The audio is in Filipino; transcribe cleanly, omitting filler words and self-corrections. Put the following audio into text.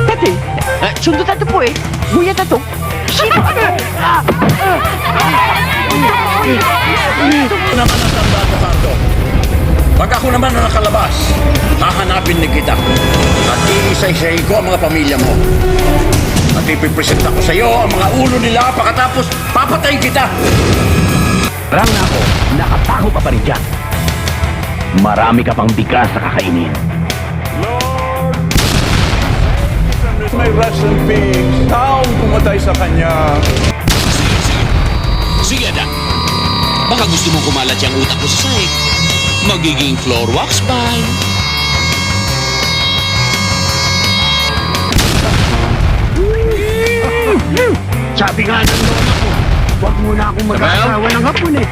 Dati, sundot ato po eh. Guyat ato. Sino ato? Ito naman ang tanda ko, Cardo. Pag ako naman na nakalabas, hahanapin ni kita. At iisa-isahin ko ang mga pamilya mo. At ipipresenta ko sa iyo ang mga ulo nila pagkatapos papatayin kita. Rang na ako, nakatago ka pa rin dyan. Marami ka pang bigas sa kakainin. Lord, may rest in peace. Taong pumatay sa kanya. Sige, Adan. Baka gusto mong kumalat yung utak ko sa sahig. Magiging floor wax by. Sabi nga ng lola ko, huwag muna akong mag-aasawa ng hapon eh.